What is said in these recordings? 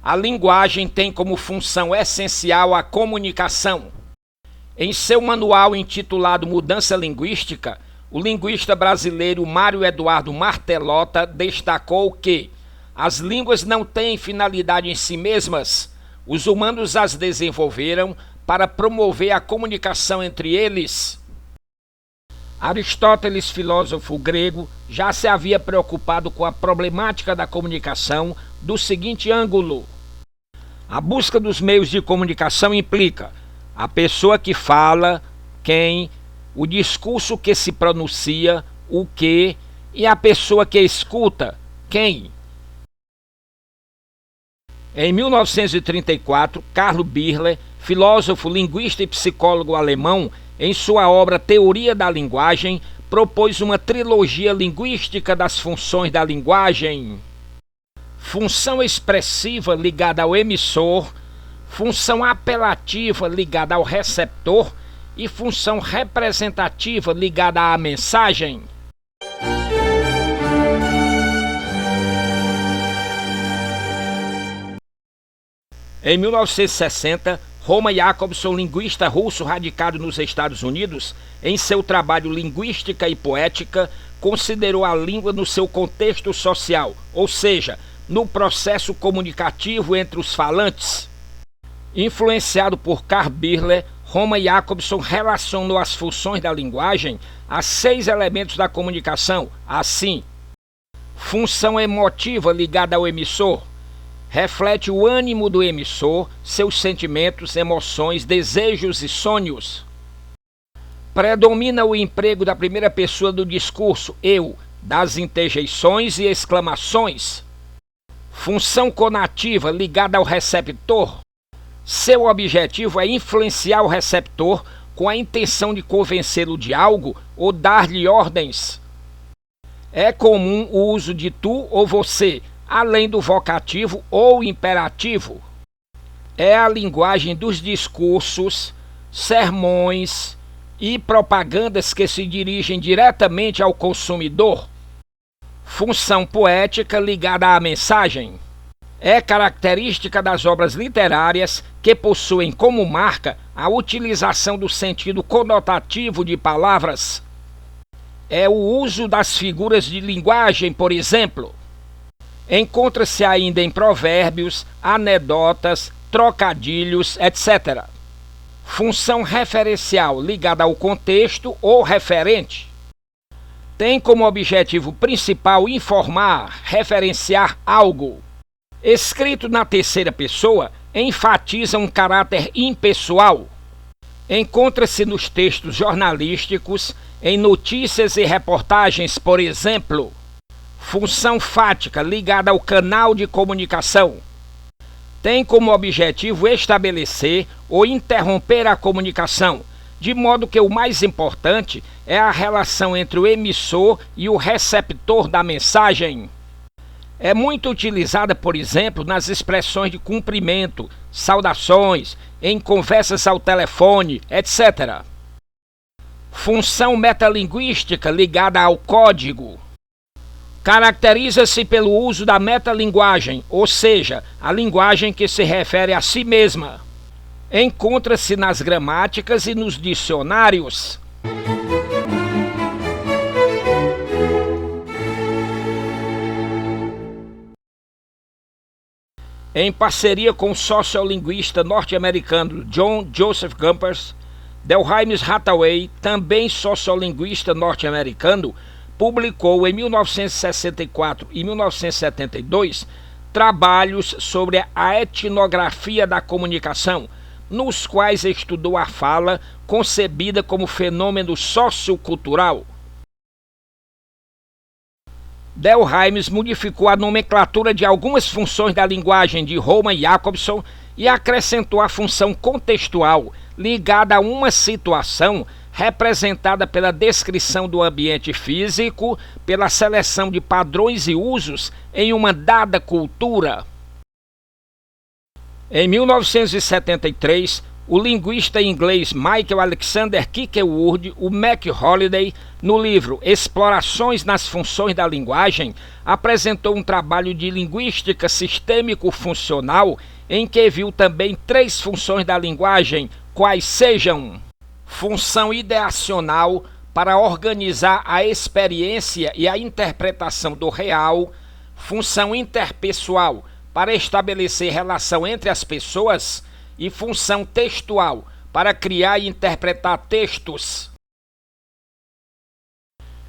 A linguagem tem como função essencial a comunicação. Em seu manual intitulado Mudança Linguística, o linguista brasileiro Mário Eduardo Martelota destacou que as línguas não têm finalidade em si mesmas. Os humanos as desenvolveram para promover a comunicação entre eles. Aristóteles, filósofo grego, já se havia preocupado com a problemática da comunicação do seguinte ângulo: a busca dos meios de comunicação implica a pessoa que fala, quem, o discurso que se pronuncia, o que, e a pessoa que escuta, quem. Em 1934, Carl Birler, filósofo, linguista e psicólogo alemão, em sua obra Teoria da Linguagem, propôs uma trilogia linguística das funções da linguagem: função expressiva ligada ao emissor, função apelativa ligada ao receptor e função representativa ligada à mensagem. Em 1960, Roman Jakobson, linguista russo radicado nos Estados Unidos, em seu trabalho Linguística e Poética, considerou a língua no seu contexto social, ou seja, no processo comunicativo entre os falantes. Influenciado por Carl Birler, Roman Jakobson relacionou as funções da linguagem a 6 elementos da comunicação, assim: função emotiva ligada ao emissor, reflete o ânimo do emissor, seus sentimentos, emoções, desejos e sonhos. Predomina o emprego da primeira pessoa do discurso, eu, das interjeições e exclamações. Função conativa ligada ao receptor. Seu objetivo é influenciar o receptor com a intenção de convencê-lo de algo ou dar-lhe ordens. É comum o uso de tu ou você, além do vocativo ou imperativo. É a linguagem dos discursos, sermões e propagandas que se dirigem diretamente ao consumidor. Função poética ligada à mensagem. É característica das obras literárias que possuem como marca a utilização do sentido conotativo de palavras. É o uso das figuras de linguagem, por exemplo. Encontra-se ainda em provérbios, anedotas, trocadilhos, etc. Função referencial ligada ao contexto ou referente. Tem como objetivo principal informar, referenciar algo. Escrito na terceira pessoa, enfatiza um caráter impessoal. Encontra-se nos textos jornalísticos, em notícias e reportagens, por exemplo. Função fática ligada ao canal de comunicação. Tem como objetivo estabelecer ou interromper a comunicação, de modo que o mais importante é a relação entre o emissor e o receptor da mensagem. É muito utilizada, por exemplo, nas expressões de cumprimento, saudações, em conversas ao telefone, etc. Função metalinguística ligada ao código. Caracteriza-se pelo uso da metalinguagem, ou seja, a linguagem que se refere a si mesma. Encontra-se nas gramáticas e nos dicionários. Em parceria com o sociolinguista norte-americano John Joseph Gompers, Delhaimes Hathaway, também sociolinguista norte-americano, publicou em 1964 e 1972 trabalhos sobre a etnografia da comunicação, nos quais estudou a fala concebida como fenômeno sociocultural. Delhaimes modificou a nomenclatura de algumas funções da linguagem de Roman Jakobson e acrescentou a função contextual, ligada a uma situação representada pela descrição do ambiente físico, pela seleção de padrões e usos em uma dada cultura. Em 1973, O linguista inglês Michael Alexander Kirkwood, o Mac Holiday, no livro Explorações nas Funções da Linguagem, apresentou um trabalho de linguística sistêmico-funcional em que viu também 3 funções da linguagem, quais sejam: função ideacional, para organizar a experiência e a interpretação do real; função interpessoal, para estabelecer relação entre as pessoas; e função textual, para criar e interpretar textos.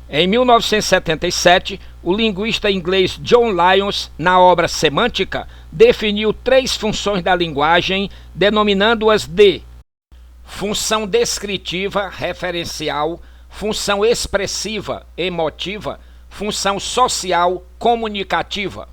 Em 1977, o linguista inglês John Lyons, na obra Semântica, definiu 3 funções da linguagem, denominando-as de função descritiva, referencial; função expressiva, emotiva; função social, comunicativa.